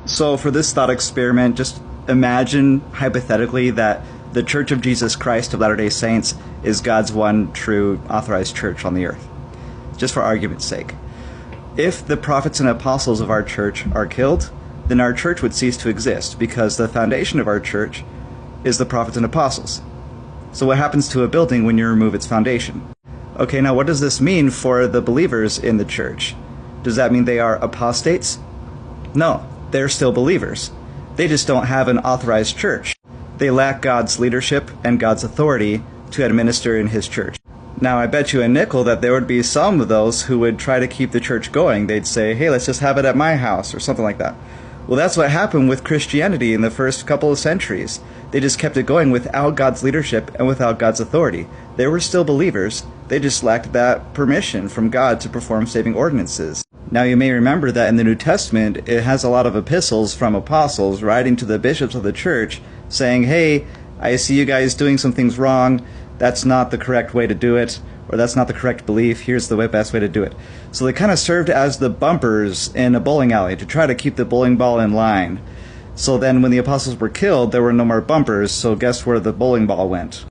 So for this thought experiment, just imagine hypothetically that the Church of Jesus Christ of Latter-day Saints is God's one true authorized church on the earth, just for argument's sake. If the prophets and apostles of our church are killed, then our church would cease to exist, because the foundation of our church is the prophets and apostles. So what happens to a building when you remove its foundation? Okay, now what does this mean for the believers in the church? Does that mean they are apostates? No, they're still believers. They just don't have an authorized church. They lack God's leadership and God's authority to administer in His church. Now, I bet you a nickel that there would be some of those who would try to keep the church going. They'd say, hey, let's just have it at my house, or something like that. Well, that's what happened with Christianity in the first couple of centuries. They just kept it going without God's leadership and without God's authority. They were still believers. They just lacked that permission from God to perform saving ordinances. Now, you may remember that in the New Testament, it has a lot of epistles from apostles writing to the bishops of the church saying, hey, I see you guys doing some things wrong. That's not the correct way to do it, or that's not the correct belief. Here's the best way to do it. So they kind of served as the bumpers in a bowling alley to try to keep the bowling ball in line. So then when the apostles were killed, there were no more bumpers, so guess where the bowling ball went?